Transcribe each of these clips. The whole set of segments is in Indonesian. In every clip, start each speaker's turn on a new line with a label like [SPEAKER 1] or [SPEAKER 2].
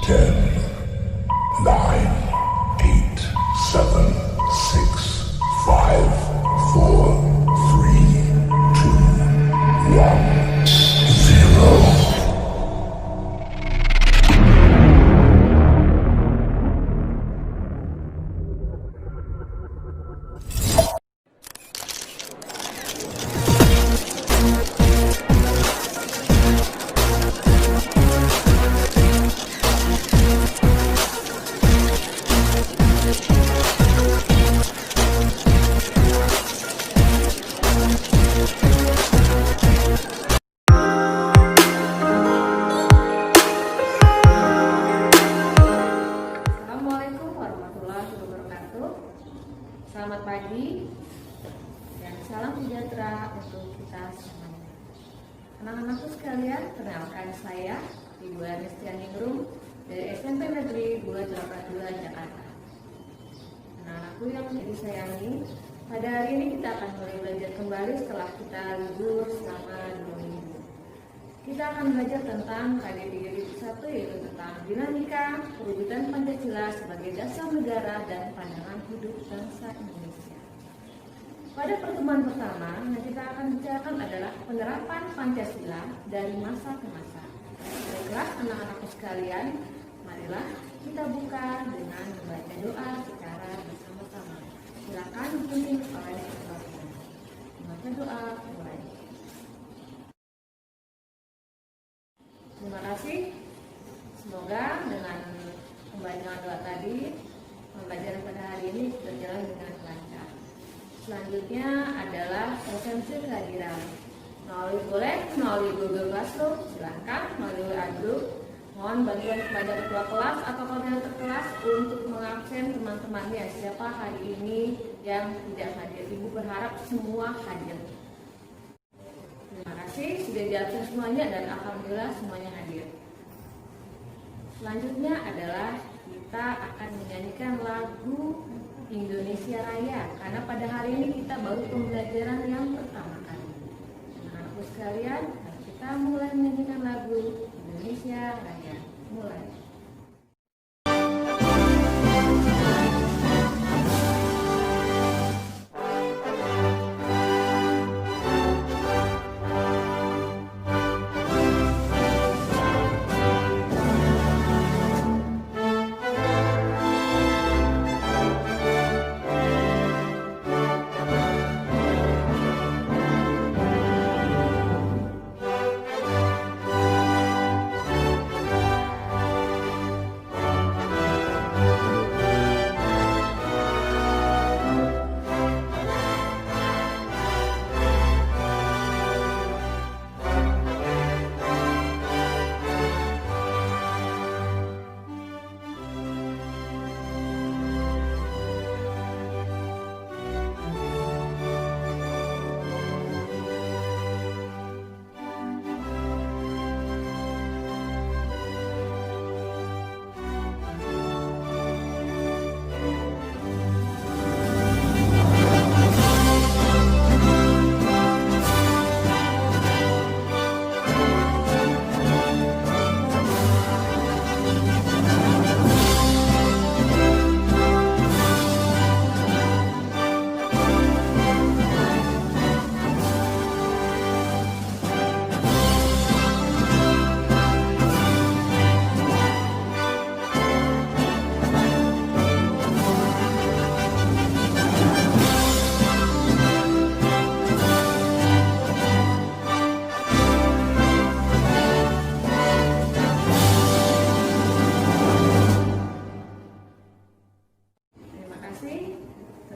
[SPEAKER 1] 10, 9, 8, 7, 6, 5, 4, 3, 2, 1, 0.
[SPEAKER 2] Selamat pagi dan salam sejahtera untuk kita semuanya. Anak-anakku sekalian, kenalkan saya Ibu Anistianingrum dari SMP Negeri 282 Jakarta. Anak-anakku yang disayangi, pada hari ini kita akan mulai belajar kembali setelah kita libur selama 2 minggu. Kita akan belajar tentang KD 3.1, yaitu tentang dinamika perwujudan Pancasila sebagai dasar negara dan pandangan hidup bangsa Indonesia. Pada pertemuan pertama yang kita akan bicarakan adalah penerapan Pancasila dari masa ke masa. Baiklah anak-anakku sekalian, marilah kita buka dengan membaca doa secara bersama-sama. Silakan dipimpin oleh Bapak. Membaca doa mulai. Terima kasih. Semoga dengan pembacaan doa tadi, pembelajaran pada hari ini berjalan dengan lancar. Selanjutnya adalah presensi kehadiran. Melalui Google Classroom, silakan melalui WA Group. Mohon bantuan kepada ketua kelas atau koordinator kelas untuk mengabsen teman-temannya siapa hari ini yang tidak hadir. Ibu berharap semua hadir. Terima kasih sudah diabsen semuanya dan alhamdulillah semuanya hadir. Selanjutnya adalah kita akan menyanyikan lagu Indonesia Raya karena pada hari ini kita baru pembelajaran yang pertama kali. Anak-anakku sekalian, kita mulai menyanyikan lagu Indonesia Raya. Mulai.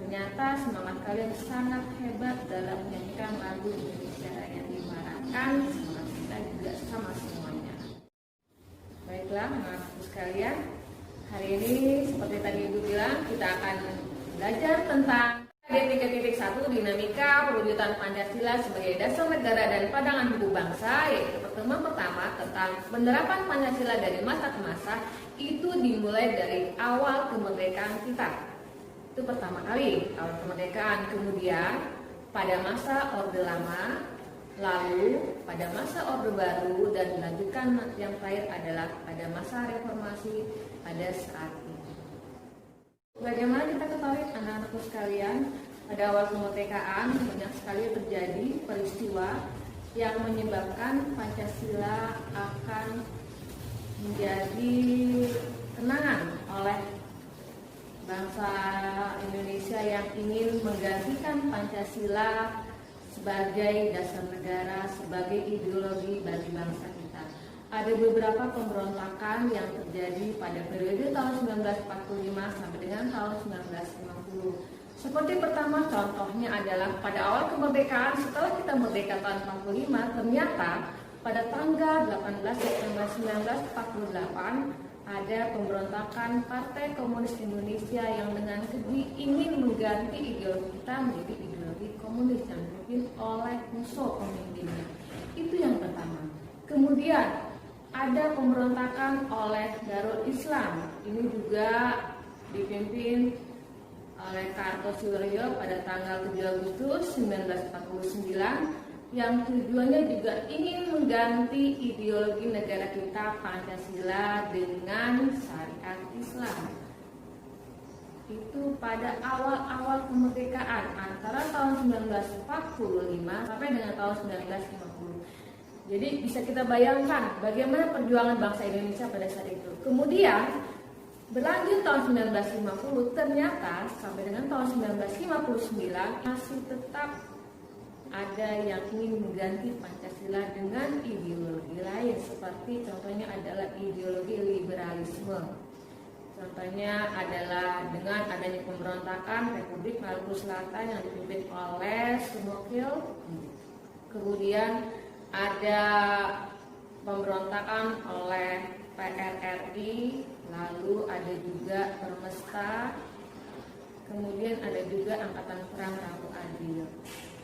[SPEAKER 2] Ternyata semangat kalian sangat hebat dalam menyanyikan lagu Indonesia Raya. Diharapkan semangat kita juga sama semuanya. Baiklah anak-anakku sekalian, hari ini seperti tadi Ibu bilang kita akan belajar tentang KD 3.1 dinamika perwujudan Pancasila sebagai dasar negara dan pandangan hidup bangsa, yaitu pertemuan pertama tentang penerapan Pancasila dari masa ke masa. Itu dimulai dari awal kemerdekaan kita. Itu pertama kali awal kemerdekaan. Kemudian pada masa Orde Lama Lalu pada masa Orde Baru dan dilanjutkan yang terakhir adalah pada masa reformasi pada saat ini. Bagaimana kita ketahui anak-anakku sekalian, pada awal kemerdekaan banyak sekali terjadi peristiwa yang menyebabkan Pancasila akan menjadi kenangan oleh bangsa Indonesia yang ingin menggantikan Pancasila sebagai dasar negara, sebagai ideologi bagi bangsa kita. Ada beberapa pemberontakan yang terjadi pada periode tahun 1945 sampai dengan tahun 1950. Seperti pertama contohnya adalah pada awal kemerdekaan, setelah kita merdeka tahun 45, ternyata pada tanggal 18 September 1948 ada pemberontakan Partai Komunis Indonesia yang dengan keji ingin mengganti ideologi kita menjadi ideologi komunis yang dipimpin oleh Musso pemimpinnya. Itu yang pertama. Kemudian ada pemberontakan oleh Darul Islam. Ini juga dipimpin oleh Kartosuwiryo pada tanggal 7 Agustus 1949 yang tujuannya juga ingin mengganti ideologi negara kita Pancasila dengan syariat Islam. Itu pada awal-awal kemerdekaan antara tahun 1945 sampai dengan tahun 1950. Jadi bisa kita bayangkan bagaimana perjuangan bangsa Indonesia pada saat itu. Kemudian berlanjut tahun 1950, ternyata sampai dengan tahun 1959 masih tetap ada yang ingin mengganti Pancasila dengan ideologi lain, seperti contohnya adalah ideologi liberalisme. Contohnya adalah dengan adanya pemberontakan Republik Maluku Selatan yang dipimpin oleh Sumokil. Kemudian ada pemberontakan oleh PRRI, lalu ada juga Permesta, kemudian ada juga Angkatan Perang Rabu Adil.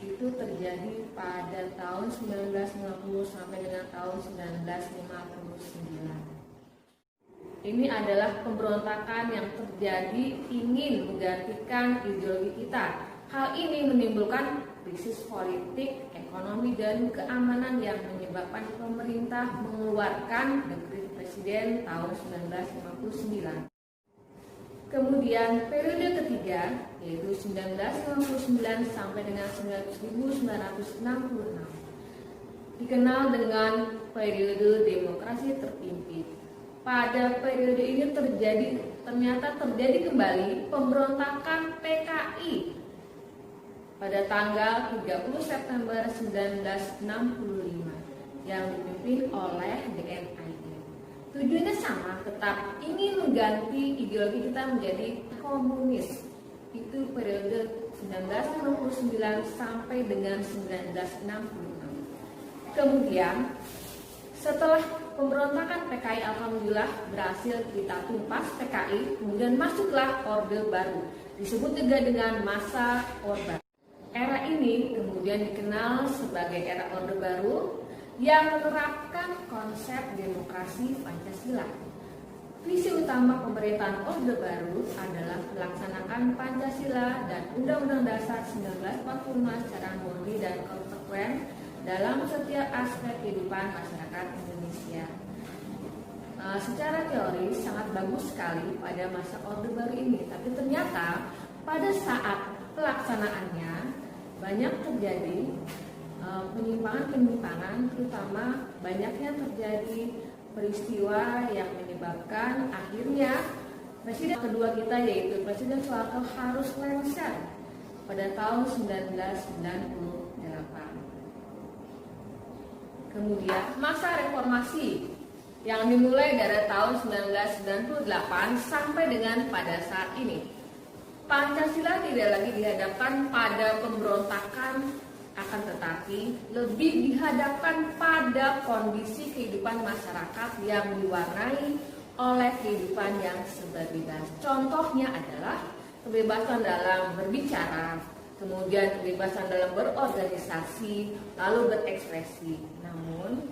[SPEAKER 2] Itu terjadi pada tahun 1950 sampai dengan tahun 1959. Ini adalah pemberontakan yang terjadi ingin menggantikan ideologi kita. Hal ini menimbulkan krisis politik, ekonomi, dan keamanan yang menyebabkan pemerintah mengeluarkan dekret presiden tahun 1959. Kemudian periode ketiga yaitu 1959 sampai dengan 1966 dikenal dengan periode demokrasi terpimpin. Pada periode ini ternyata terjadi kembali pemberontakan PKI pada tanggal 30 September 1965 yang dipimpin oleh DNII. Tujuannya sama, tetap ingin mengganti ideologi kita menjadi komunis. Itu periode 1969 sampai dengan 1966. Kemudian setelah pemberontakan PKI, alhamdulillah berhasil kita tumpas PKI, kemudian masuklah Orde Baru, disebut juga dengan masa Orde. Era ini kemudian dikenal sebagai era Orde Baru yang menerapkan konsep demokrasi Pancasila. Visi utama pemerintahan Orde Baru adalah melaksanakan Pancasila dan Undang-Undang Dasar 1945 secara murni dan konsekuen dalam setiap aspek kehidupan masyarakat Indonesia. Secara teori sangat bagus sekali pada masa Orde Baru ini, tapi ternyata pada saat pelaksanaannya banyak terjadi penyimpangan-penyimpangan, terutama banyaknya terjadi peristiwa yang menyebabkan akhirnya presiden kedua kita yaitu Presiden Soeharto harus lengser pada tahun 1998. Kemudian masa reformasi yang dimulai dari tahun 1998 sampai dengan pada saat ini. Pancasila tidak lagi dihadapkan pada pemberontakan, akan tetapi lebih dihadapkan pada kondisi kehidupan masyarakat yang diwarnai oleh kehidupan yang berbebas. Contohnya adalah kebebasan dalam berbicara, kemudian kebebasan dalam berorganisasi, lalu berekspresi. Namun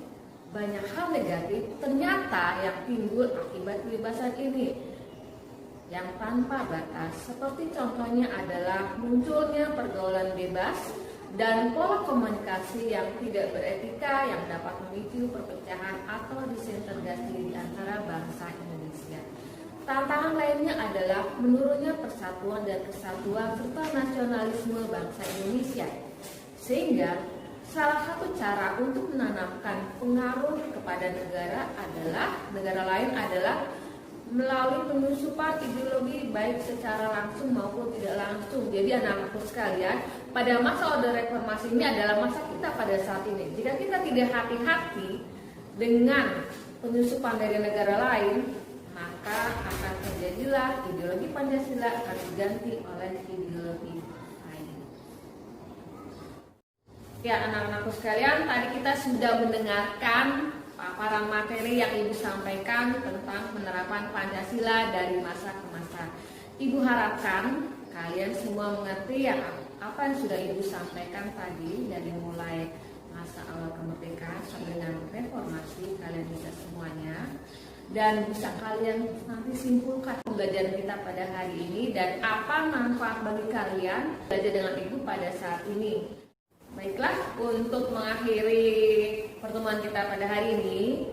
[SPEAKER 2] banyak hal negatif ternyata yang timbul akibat kebebasan ini yang tanpa batas. Seperti contohnya adalah munculnya pergaulan bebas dan pola komunikasi yang tidak beretika yang dapat memicu perpecahan atau disintegrasi di antara bangsa Indonesia. Tantangan lainnya adalah menurunnya persatuan dan kesatuan serta nasionalisme bangsa Indonesia. Sehingga salah satu cara untuk menanamkan pengaruh kepada negara lain adalah melalui penyusupan ideologi baik secara langsung maupun tidak langsung. Jadi anak-anakku sekalian, pada masa Orde Reformasi ini adalah masa kita pada saat ini. Jika kita tidak hati-hati dengan penyusupan dari negara lain, maka akan terjadilah ideologi Pancasila akan diganti oleh ideologi lain. Ya anak-anakku sekalian, tadi kita sudah mendengarkan paparan materi yang Ibu sampaikan tentang penerapan Pancasila dari masa ke masa. Ibu harapkan kalian semua mengerti ya apa yang sudah Ibu sampaikan tadi dari mulai masa awal kemerdekaan sampai dengan reformasi, kalian bisa semuanya dan bisa kalian nanti simpulkan pembelajaran kita pada hari ini dan apa manfaat bagi kalian belajar dengan Ibu pada saat ini. Baiklah, untuk mengakhiri pertemuan kita pada hari ini,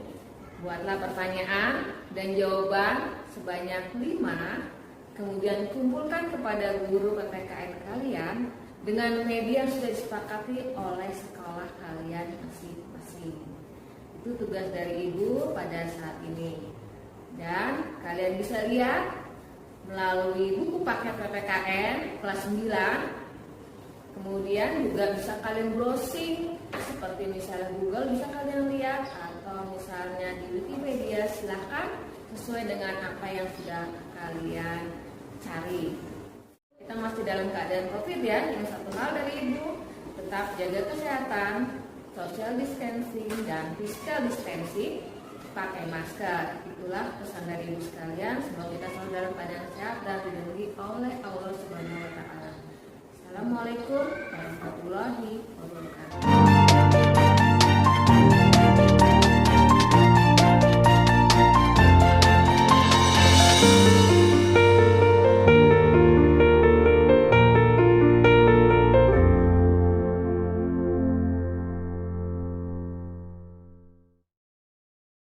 [SPEAKER 2] buatlah pertanyaan dan jawaban sebanyak 5, kemudian kumpulkan kepada guru PPKN kalian dengan media yang sudah disepakati oleh sekolah kalian masing-masing. Itu tugas dari Ibu pada saat ini. Dan kalian bisa lihat melalui buku paket PPKN kelas 9. Kemudian juga bisa kalian browsing seperti misalnya Google bisa kalian lihat atau misalnya di Wikipedia, silahkan sesuai dengan apa yang sudah kalian cari. Kita masih dalam keadaan COVID ya, yang satu hal dari Ibu tetap jaga kesehatan, social distancing dan physical distancing, pakai masker. Itulah pesan dari Ibu sekalian. Semoga kita selalu dalam keadaan sehat dan dilindungi oleh Allah Subhanahu wa Ta'ala. Assalamualaikum warahmatullahi wabarakatuh.